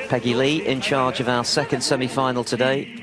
Peggy Lee in charge of our second semi-final today.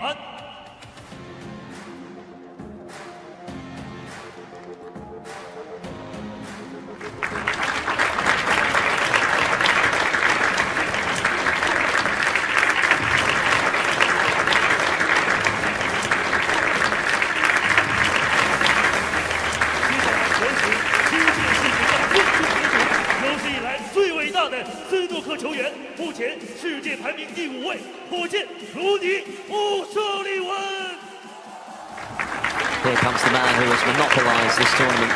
Here comes the man who has monopolised this tournament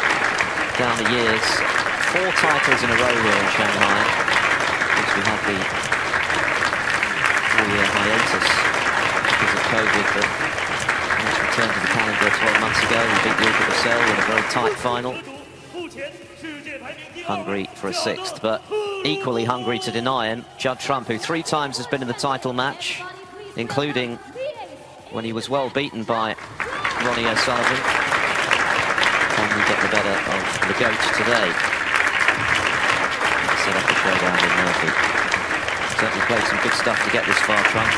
down the years. 4 titles in a row here in Shanghai. Of course, we had the 4-year hiatus because of COVID, but let's return to the calendar 12 months ago. We beat Luke Russell in a very tight final. Hungry for a 6th, but equally hungry to deny him. Judd Trump, who 3 times has been in the title match, including when he was well beaten by RonnieO'Sullivan. Can we get the better of the GOAT today? Set up a showdown with Murphy. Certainly played some good stuff to get this far, Trump.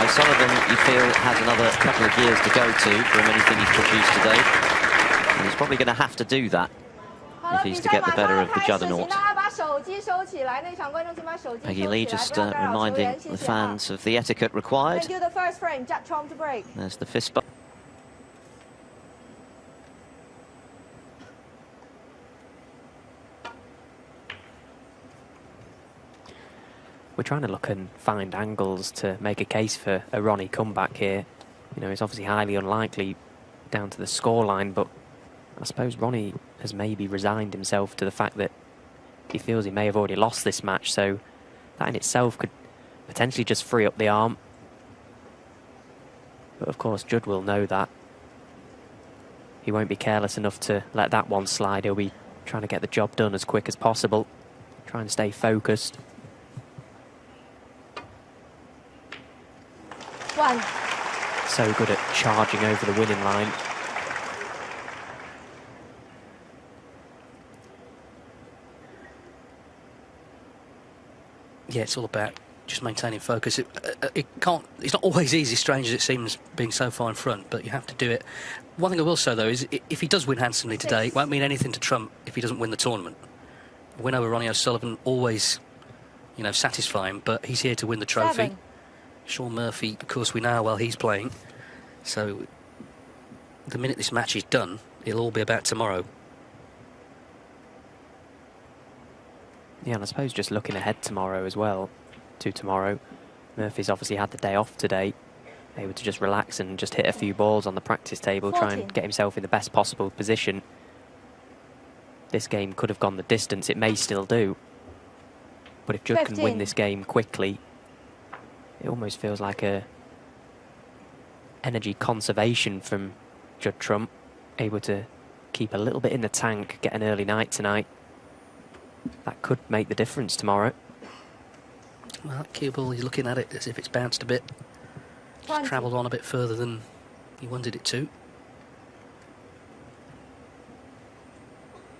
O'Sullivan, you feel, has another couple of years to go to from anything he's produced today. And he's probably going to have to do that if he's to get the better of the Juggernaut. Peggy Lee just reminding the fans of the etiquette required. There's the fist bump. We're trying to look and find angles to make a case for a Ronnie comeback here. You know, it's obviously highly unlikely down to the scoreline, but I suppose Ronnie has maybe resigned himself to the fact that he feels he may have already lost this match, so that in itself could potentially just free up the arm. But of course, Judd will know that. He won't be careless enough to let that one slide. He'll be trying to get the job done as quick as possible, try and stay focused. So good at charging over the winning line. Yeah, it's all about just maintaining focus. It's not always easy, strange as it seems, being so far in front, but you have to do it. One thing I will say, though, is if he does win handsomely today, it won't mean anything to Trump if he doesn't win the tournament. A win over RonnieO'Sullivan always, you know, satisfying, but he's here to win the trophy. Sean Murphy, of course, we know how well he's playing. So the minute this match is done, it'll all be about tomorrow. Yeah, and I suppose just looking ahead tomorrow as well, to tomorrow, Murphy's obviously had the day off today, able to just relax and just hit a few balls on the practice table, try and get himself in the best possible position. This game could have gone the distance, it may still do. But if Judd can win this game quickly, it almost feels like a energy conservation from Judd Trump, able to keep a little bit in the tank, get an early night tonight. That could make the difference tomorrow. Well, that cue ball, he's looking at it as if it's bounced a bit. It's travelled on a bit further than he wanted it to.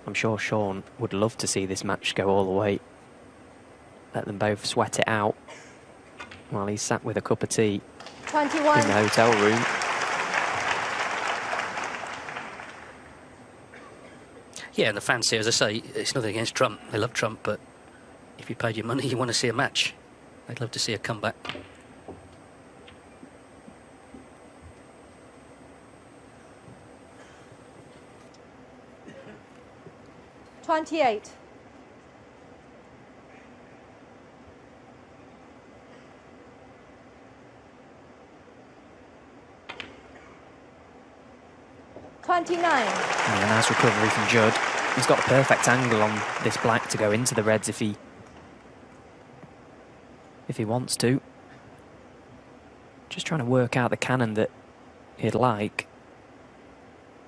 I'm sure Sean would love to see this match go all the way. Let them both sweat it out while he's sat with a cup of tea 21. in the hotel room. Yeah, and the fans here, as I say, it's nothing against Trump. They love Trump, but if you paid your money, you want to see a match. They'd love to see a comeback. And a nice recovery from Judd. He's got a perfect angle on this black to go into the reds if he wants to. Just trying to work out the cannon that he'd like.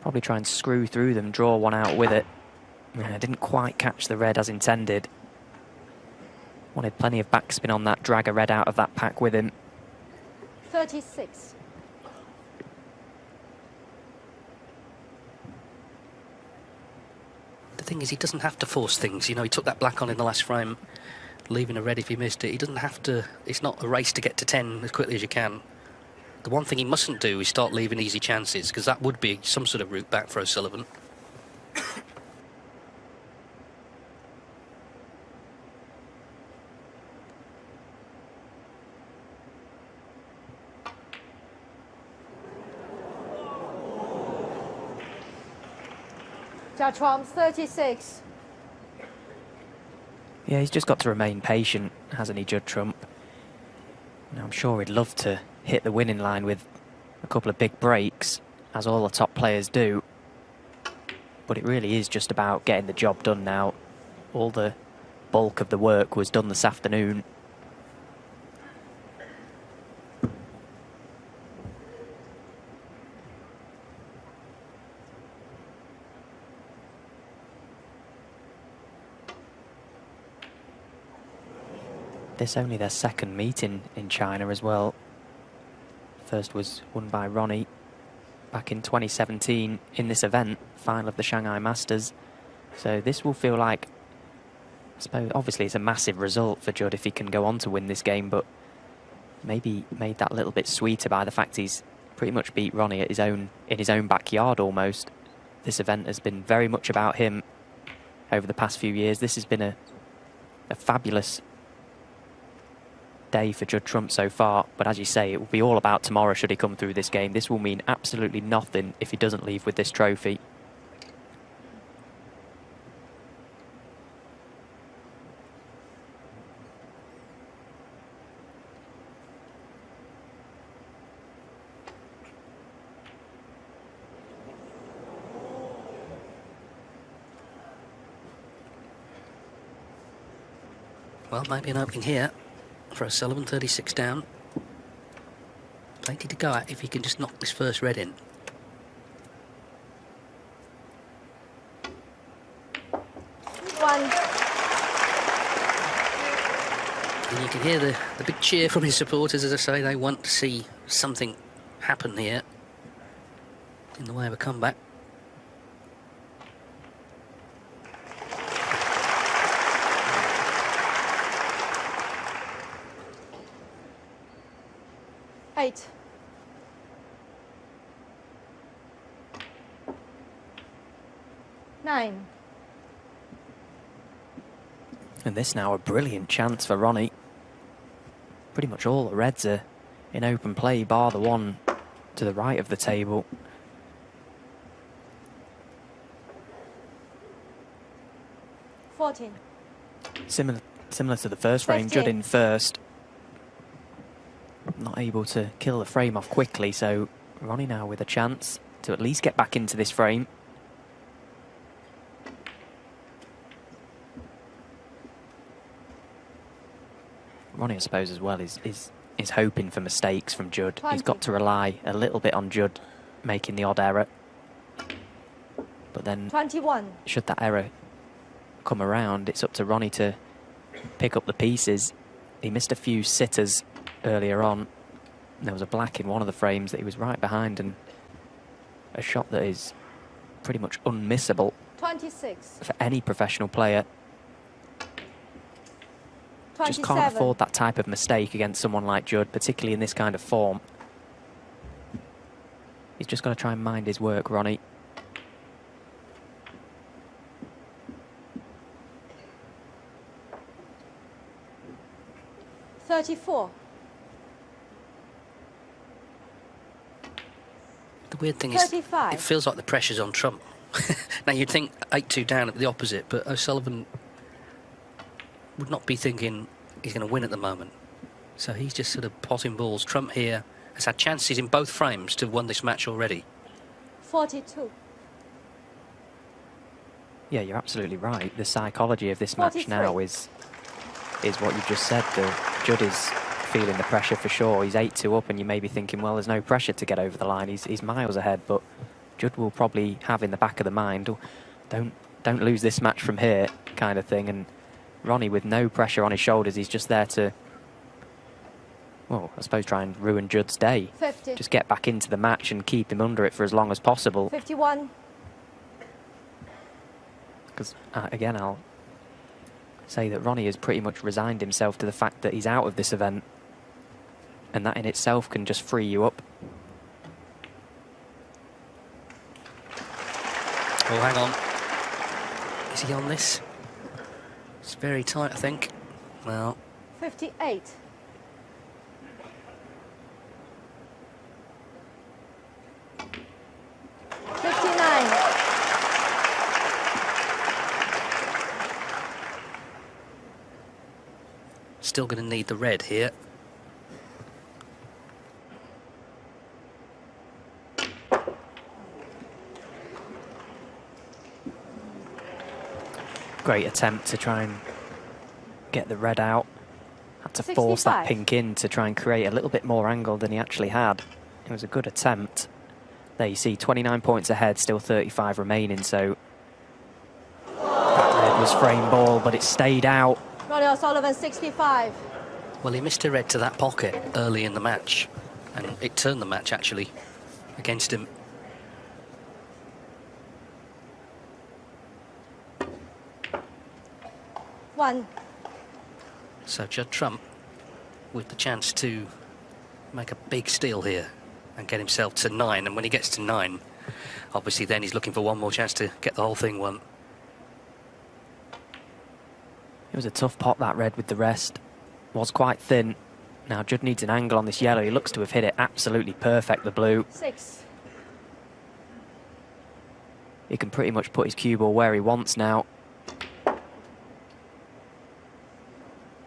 Probably try and screw through them, draw one out with it. Didn't quite catch the red as intended. Wanted plenty of backspin on that, drag a red out of that pack with him. 36. The thing is, he doesn't have to force things. You know, he took that black on in the last frame. leaving a red if he missed it. He doesn't have to. It's not a race to get to 10 as quickly as you can. The one thing he mustn't do is start leaving easy chances, because that would be some sort of route back for O'Sullivan. Judge Trump, 36. Yeah, he's just got to remain patient, hasn't he, Judd Trump? Now, I'm sure he'd love to hit the winning line with a couple of big breaks, as all the top players do. But it really is just about getting the job done now. All the bulk of the work was done this afternoon. This only their second meeting in China as well. First was won by Ronnie back in 2017 in this event, final of the Shanghai Masters. So this will feel like, I suppose, obviously it's a massive result for Judd if he can go on to win this game, but maybe made that a little bit sweeter by the fact he's pretty much beat Ronnie at in his own backyard almost. This event has been very much about him over the past few years. This has been a fabulous day for Judd Trump so far, but as you say, it will be all about tomorrow should he come through this game. This will mean absolutely nothing if he doesn't leave with this trophy. Well, maybe an opening here for O'Sullivan, 36 down. Plenty to go at if he can just knock this first red in. One. And you can hear the big cheer from his supporters. As I say, they want to see something happen here in the way of a comeback. Eight. Nine. And this now a brilliant chance for Ronnie. Pretty much all the reds are in open play, bar the one to the right of the table. $14. Similar to the first frame, 15. Judd in first. Not able to kill the frame off quickly, so Ronnie now with a chance to at least get back into this frame. Ronnie, I suppose, as well, is hoping for mistakes from Judd. 20. He's got to rely a little bit on Judd making the odd error. But then, 21. should that error come around, it's up to Ronnie to pick up the pieces. He missed a few sitters earlier on. There was a black in one of the frames that he was right behind, and a shot that is pretty much unmissable 26. for any professional player. 27. Just can't afford that type of mistake against someone like Judd, particularly in this kind of form. He's just got to try and mind his work, Ronnie. $34. The weird thing is, 35. it feels like the pressure's on Trump. Now, you'd think 8-2 down at the opposite, but O'Sullivan would not be thinking he's going to win at the moment. So he's just sort of potting balls. Trump here has had chances in both frames to have won this match already. 42. Yeah, you're absolutely right. The psychology of this match 43. now is what you just said. Judd is feeling the pressure for sure. He's 8-2 up, and you may be thinking, well, there's no pressure to get over the line. He's miles ahead, but Judd will probably have in the back of the mind, oh, don't lose this match from here, kind of thing. And Ronnie, with no pressure on his shoulders, he's just there to, well, I suppose try and ruin Judd's day. 50. Just get back into the match and keep him under it for as long as possible. 51. Because, again, I'll say that Ronnie has pretty much resigned himself to the fact that he's out of this event, and that in itself can just free you up. Oh, hang on. Is he on this? It's very tight, I think. Well, 58. 59. still going to need the red here. Great attempt to try and get the red out. Had to force that 65. pink in to try and create a little bit more angle than he actually had. It was a good attempt. There you see 29 points ahead, still 35 remaining, so that red was frame ball, but it stayed out. RonnieO'Sullivan 65. Well, he missed a red to that pocket early in the match, and it turned the match actually against him. One. So Judd Trump with the chance to make a big steal here and get himself to 9, and when he gets to 9, obviously then he's looking for one more chance to get the whole thing won. It was a tough pot, that red, with the rest. Was quite thin. Now Judd needs an angle on this yellow. He looks to have hit it absolutely perfect, the blue. 6. He can pretty much put his cue ball where he wants now.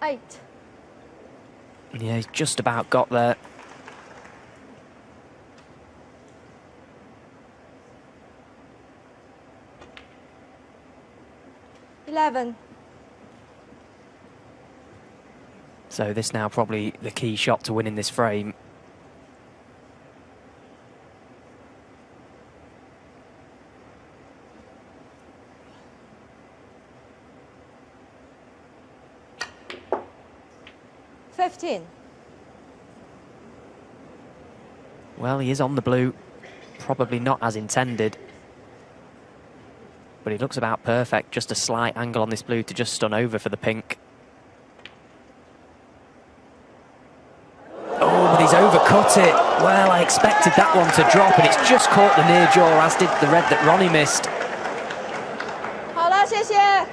8. Yeah, he's just about got there. $11. So this now probably the key shot to winning this frame. $15. Well, he is on the blue. Probably not as intended. But he looks about perfect. Just a slight angle on this blue to just stun over for the pink. Oh, but he's overcut it. Well, I expected that one to drop, and it's just caught the near jaw, as did the red that Ronnie missed. 好了，谢谢。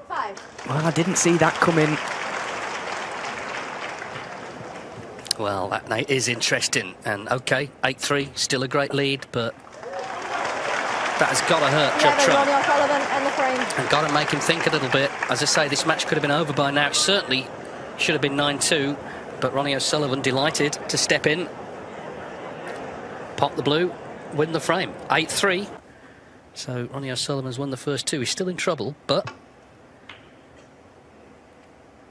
5. Well, I didn't see that coming. Well, that is interesting, and okay, 8-3, still a great lead, but that has got to hurt Judd 11. Trump. RonnieO'Sullivan and the frame. And got to make him think a little bit. As I say, this match could have been over by now. It certainly should have been 9-2, but RonnieO'Sullivan delighted to step in, pop the blue, win the frame. 8-3. So RonnieO'Sullivan's won the first two. He's still in trouble, but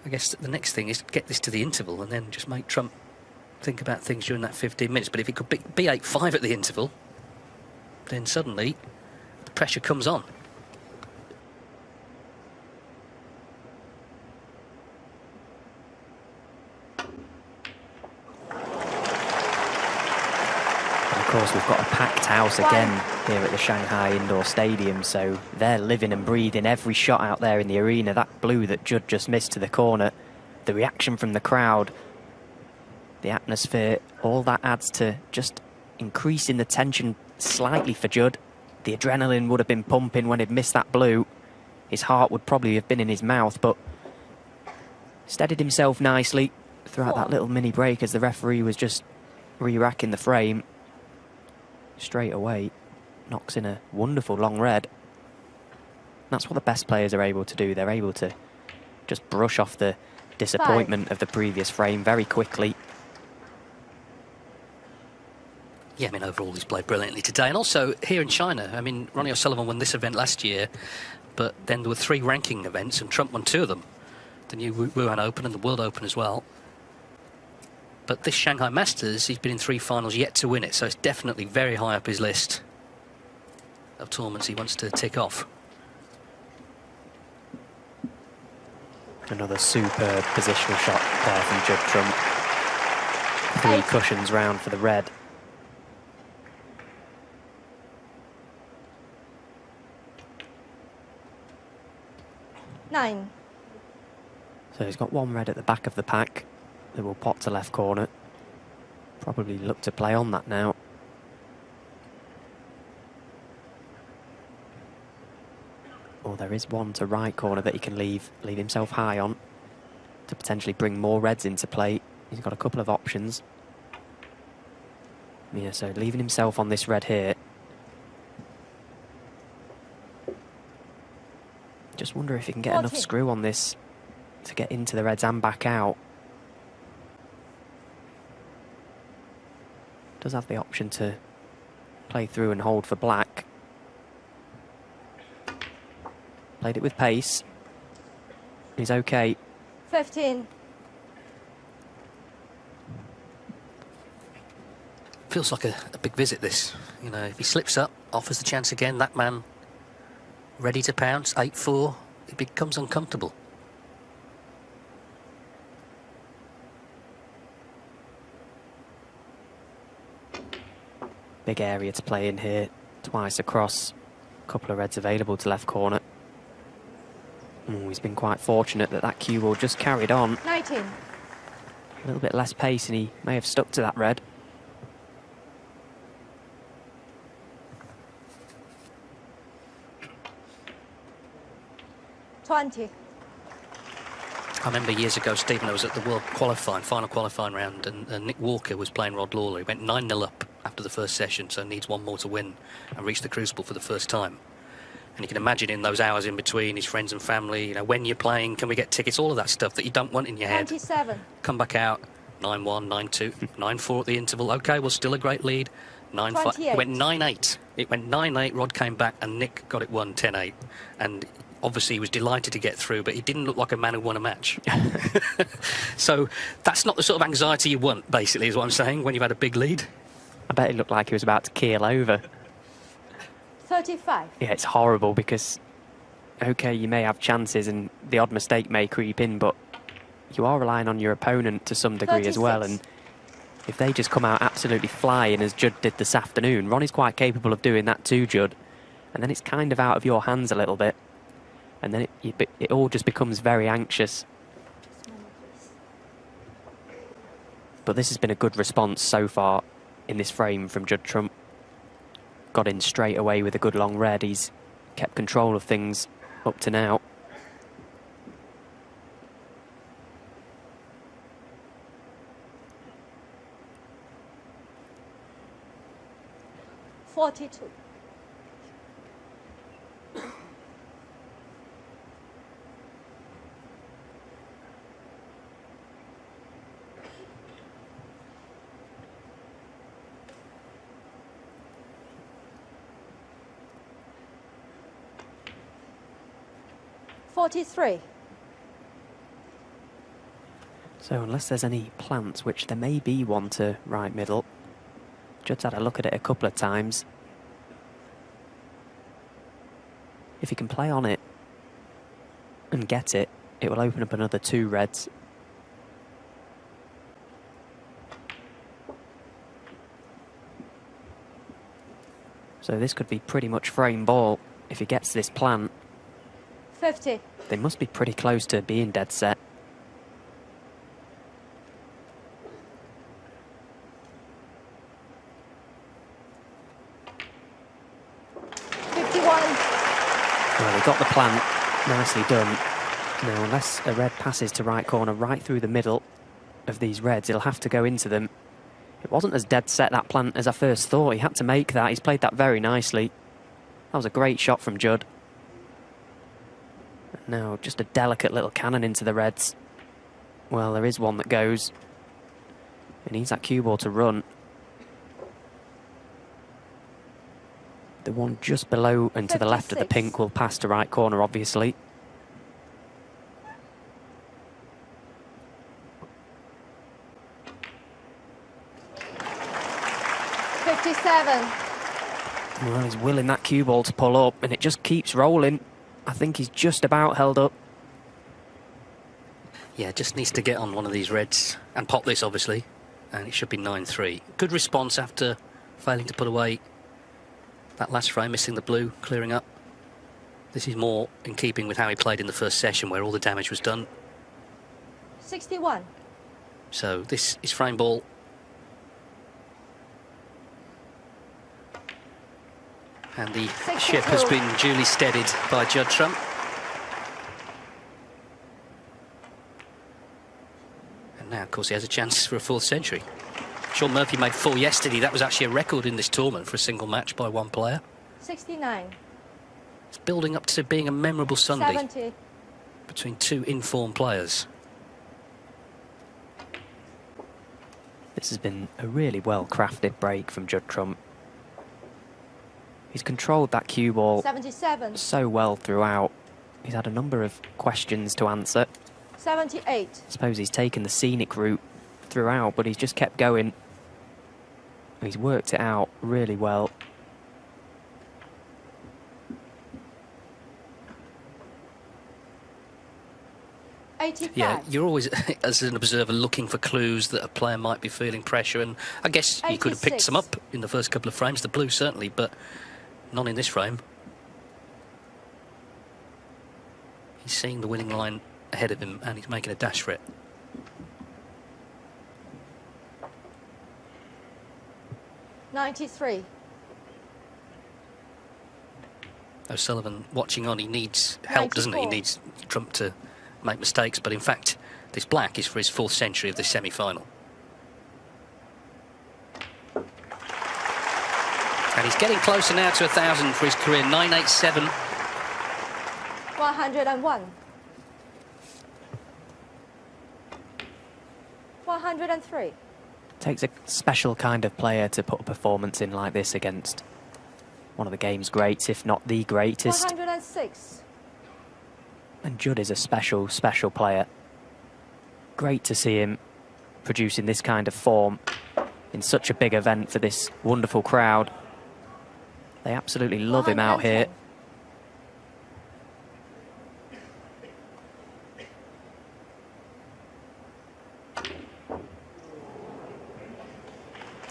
I guess the next thing is get this to the interval and then just make Trump think about things during that 15 minutes. But if it could be 8-5 at the interval, then suddenly the pressure comes on. Of course, we've got a packed house again here at the Shanghai Indoor Stadium, so they're living and breathing every shot out there in the arena. That blue that Judd just missed to the corner, the reaction from the crowd, the atmosphere, all that adds to just increasing the tension slightly for Judd. The adrenaline would have been pumping when he'd missed that blue. His heart would probably have been in his mouth, but steadied himself nicely throughout that little mini break as the referee was just re-racking the frame. Straight away knocks in a wonderful long red. That's what the best players are able to do. They're able to just brush off the disappointment of the previous frame very quickly. Yeah, I mean, overall he's played brilliantly today. And also here in China, I mean, RonnieO'Sullivan won this event last year, but then there were 3 ranking events and Trump won 2 of them. The new Wuhan Open and the World Open as well. But this Shanghai Masters, he's been in 3 finals, yet to win it, so it's definitely very high up his list of tournaments he wants to tick off. Another superb positional shot there from Judd Trump. 3 cushions round for the red. 9. So he's got one red at the back of the pack that will pot to left corner. Probably look to play on that now. Or there is one to right corner that he can leave himself high on to potentially bring more reds into play. He's got a couple of options. Yeah, so leaving himself on this red here. Just wonder if he can get 14. enough screw on this to get into the reds and back out. Does have the option to play through and hold for black. Played it with pace. He's okay. 15. Feels like a big visit, this. You know, if he slips up, offers the chance again, that man ready to pounce, 8-4, it becomes uncomfortable. Big area to play in here. Twice across. Couple of reds available to left corner. He's been quite fortunate that that cue ball just carried on. 19. A little bit less pace and he may have stuck to that red. $20. I remember years ago, Stephen, I was at the World final qualifying round, and Nick Walker was playing Rod Lawler. He went 9-0 up after the first session, so needs one more to win and reach the Crucible for the first time. And you can imagine in those hours in between, his friends and family, you know, when you're playing, can we get tickets, all of that stuff that you don't want in your head. 27. Come back out, 9-1, 9-2, 9-4 at the interval. OK, well, still a great lead. 9-5. It went 9-8. It went 9-8. Rod came back and Nick got it won 10-8. And obviously he was delighted to get through, but he didn't look like a man who won a match. So that's not the sort of anxiety you want, basically, is what I'm saying, when you've had a big lead. I bet it looked like he was about to keel over. 35. Yeah, it's horrible because, OK, you may have chances and the odd mistake may creep in, but you are relying on your opponent to some degree 36. as well. And if they just come out absolutely flying, as Judd did this afternoon, Ronnie's quite capable of doing that too, Judd. And then it's kind of out of your hands a little bit. And then it all just becomes very anxious. But this has been a good response so far in this frame from Judd Trump. Got in straight away with a good long red. He's kept control of things up to now. $42. $43. So unless there's any plants, which there may be one to right middle, Judd's had a look at it a couple of times. If he can play on it and get it, it will open up another 2 reds. So this could be pretty much frame ball if he gets this plant. 50. They must be pretty close to being dead set. Well, he got the plant, nicely done. Now, unless a red passes to right corner, right through the middle of these reds, he'll have to go into them. It wasn't as dead set, that plant, as I first thought. He had to make that. He's played that very nicely. That was a great shot from Judd. Now, just a delicate little cannon into the reds. Well, there is one that goes. He needs that cue ball to run. The one just below and to the left of the 56. pink will pass to right corner, obviously. $57. Well, he's willing that cue ball to pull up, and it just keeps rolling. I think he's just about held up. Yeah, just needs to get on one of these reds and pop this, obviously, and it should be 9-3. Good response after failing to put away that last frame, missing the blue, clearing up. This is more in keeping with how he played in the first session, where all the damage was done. 61. So this is frame ball. And the 62. ship has been duly steadied by Judd Trump. And now, of course, he has a chance for a 4th century. Shaun Murphy made 4 yesterday. That was actually a record in this tournament for a single match by one player. 69. It's building up to being a memorable Sunday 70. between 2 informed players. This has been a really well-crafted break from Judd Trump. He's controlled that cue ball 77. so well throughout. He's had a number of questions to answer. 78. I suppose he's taken the scenic route throughout, but he's just kept going. He's worked it out really well. Yeah, you're always, as an observer, looking for clues that a player might be feeling pressure, and I guess you could have picked 86. some up in the first couple of frames, the blue certainly, but none in this frame. He's seeing the winning line ahead of him, and he's making a dash for it. $93. O'Sullivan watching on, he needs help, doesn't he? He 94. needs Trump to make mistakes, but in fact, this black is for his 4th century of this semi-final. And he's getting closer now to 1,000 for his career, 987. 101. 103. Takes a special kind of player to put a performance in like this against one of the game's greats, if not the greatest. 106. And Judd is a special, special player. Great to see him producing this kind of form in such a big event for this wonderful crowd. They absolutely love him out here.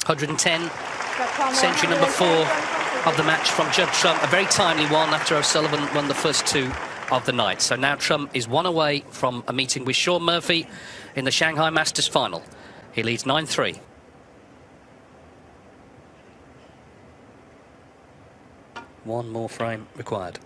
110, century number 4 of the match from Judd Trump. A very timely one after O'Sullivan won the first 2 of the night. So now Trump is 1 away from a meeting with Shaun Murphy in the Shanghai Masters final. He leads 9-3. One more frame required.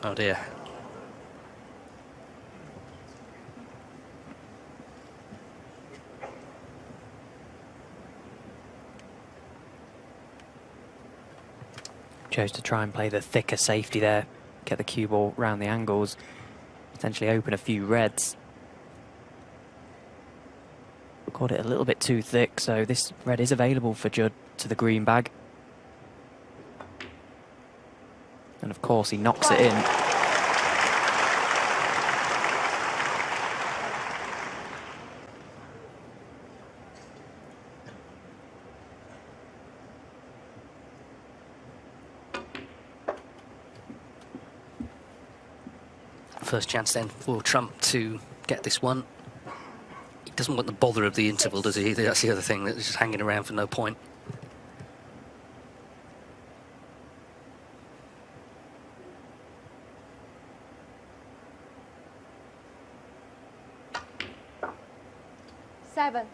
Oh dear. Chose to try and play the thicker safety there, get the cue ball round the angles, potentially open a few reds. Caught it a little bit too thick, so this red is available for Judd to the green bag. And of course he knocks it in. First chance then for Trump to get this one. He doesn't want the bother of the interval, does he? That's the other thing, that's just hanging around for no point. Seven.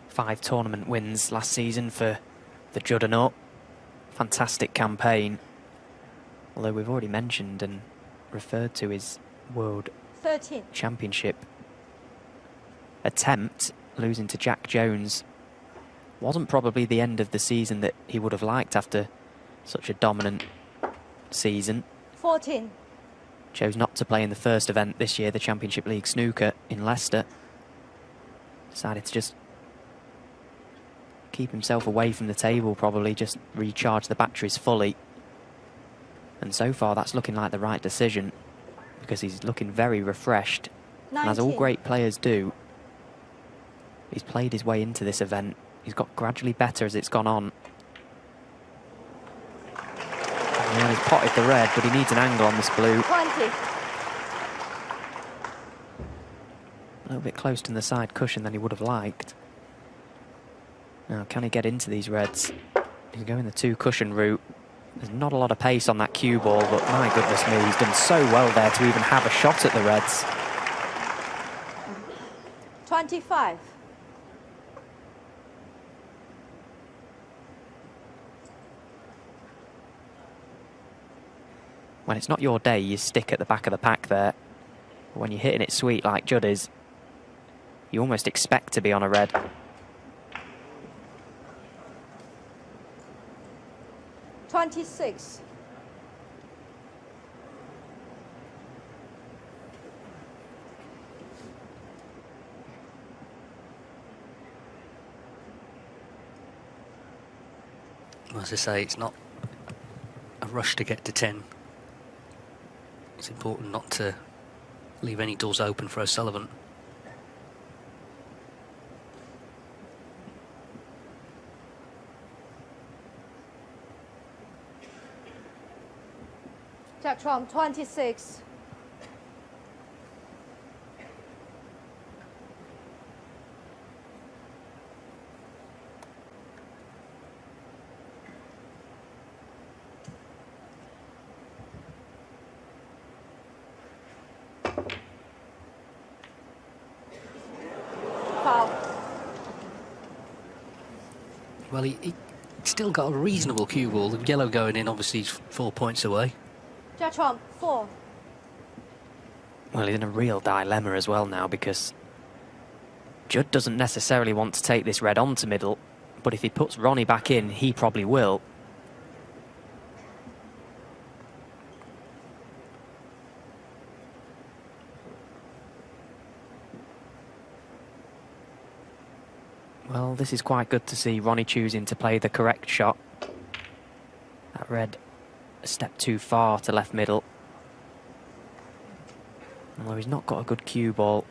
Five tournament wins last season for the Juddernaut. Fantastic campaign. Although we've already mentioned and referred to his World 13. Championship attempt, losing to Jack Jones. Wasn't probably the end of the season that he would have liked after such a dominant season. 14. Chose not to play in the first event this year, the Championship League Snooker in Leicester. Decided to just keep himself away from the table, probably just recharge the batteries fully. And so far that's looking like the right decision, because he's looking very refreshed. 19. And as all great players do, he's played his way into this event. He's got gradually better as it's gone on. Yeah, he's potted the red, but he needs an angle on this blue. 20. A little bit close to the side cushion than he would have liked. Now, can he get into these reds? He's going the 2 cushion route. There's not a lot of pace on that cue ball, but my goodness me, he's done so well there to even have a shot at the reds. 25. When it's not your day, you stick at the back of the pack there. But when you're hitting it sweet like Judd is, you almost expect to be on a red. $26. Well, as I say, it's not a rush to get to 10. It's important not to leave any doors open for O'Sullivan. Jack trump, 26. Foul. Well, he still got a reasonable cue ball. The yellow going in, obviously, he's 4 points away. Jack trump, 4. Well, he's in a real dilemma as well now, because Judd doesn't necessarily want to take this red onto middle, but if he puts Ronnie back in, he probably will. Well, this is quite good to see Ronnie choosing to play the correct shot. That red a step too far to left middle. Although he's not got a good cue ball.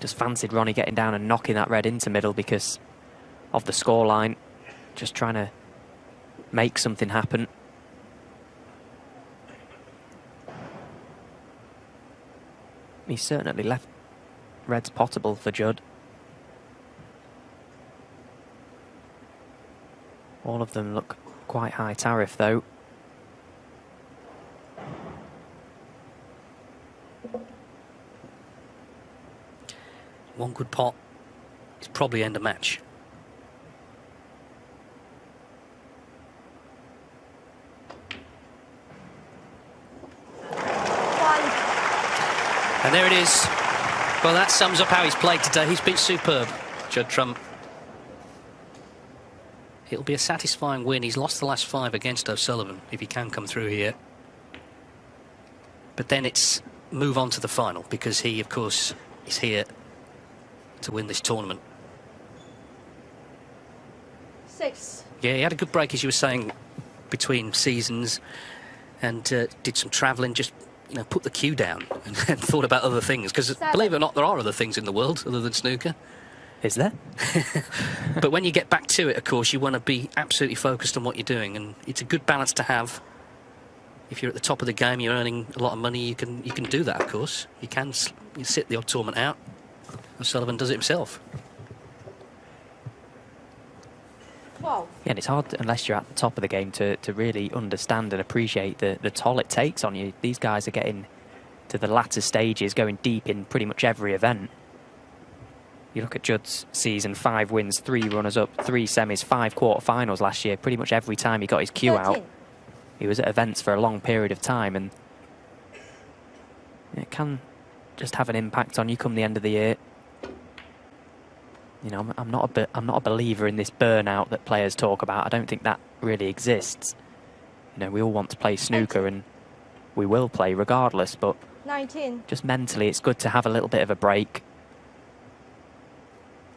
Just fancied Ronnie getting down and knocking that red into middle because of the scoreline. Just trying to make something happen. He's certainly left red's potable for Judd. All of them look quite high tariff though. One good pot is probably end a match. And there it is. Well, that sums up how he's played today. He's been superb, Judd Trump. It'll be a satisfying win. He's lost the last 5 against O'Sullivan, if he can come through here. But then it's move on to the final, because he, of course, is here to win this tournament. 6. Yeah, he had a good break, as you were saying, between seasons, and did some travelling, just, you know, put the cue down and thought about other things. Because, believe it or not, there are other things in the world other than snooker. Is there? But when you get back to it, of course, you want to be absolutely focused on what you're doing, and it's a good balance to have. If you're at the top of the game, you're earning a lot of money, you can do that, of course. You sit the odd tournament out. O'Sullivan does it himself. 12. Yeah, and it's hard, unless you're at the top of the game, to really understand and appreciate the toll it takes on you. These guys are getting to the latter stages, going deep in pretty much every event. You look at Judd's season, 5 wins, 3 runners-up, 3 semis, 5 quarter-finals last year. Pretty much every time he got his cue 13. out, he was at events for a long period of time, and it can just have an impact on you come the end of the year. You know, I'm not a believer in this burnout that players talk about. I don't think that really exists. You know, we all want to play snooker, and we will play regardless, but 19. just mentally it's good to have a little bit of a break.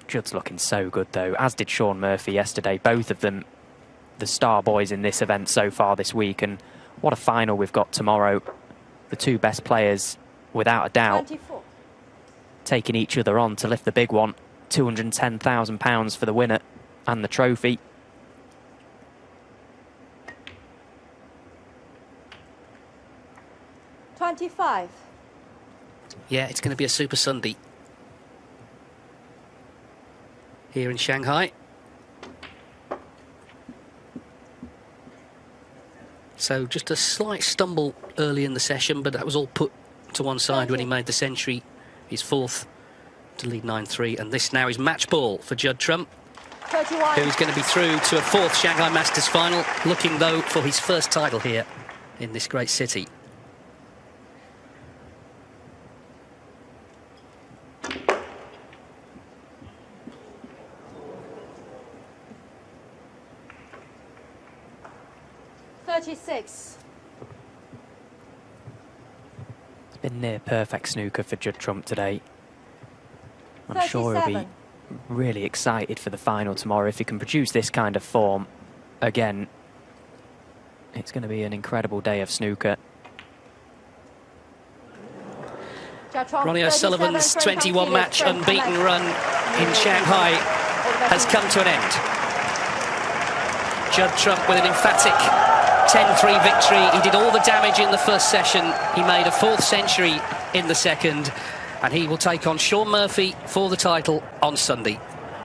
Judd's looking so good though, as did Shaun Murphy yesterday. Both of them the star boys in this event so far this week, and what a final we've got tomorrow. The two best players, without a doubt, 24. taking each other on to lift the big one. £210,000 for the winner and the trophy. $25. Yeah, it's going to be a Super Sunday here in Shanghai. So just a slight stumble early in the session, but that was all put to one side when he made the century, his fourth, to lead 9-3. And this now is match ball for Judd Trump, 31. who is going to be through to a fourth Shanghai Masters final, looking, though, for his first title here in this great city. It's been near perfect snooker for Judd Trump today. I'm sure he'll be really excited for the final tomorrow. If he can produce this kind of form again, it's going to be an incredible day of snooker. Ronnie O'Sullivan's 21-match unbeaten run in Shanghai has come to an end. Judd Trump with an emphatic 10-3 victory. He did all the damage in the first session. He made a fourth century in the second, and he will take on Shaun Murphy for the title on Sunday.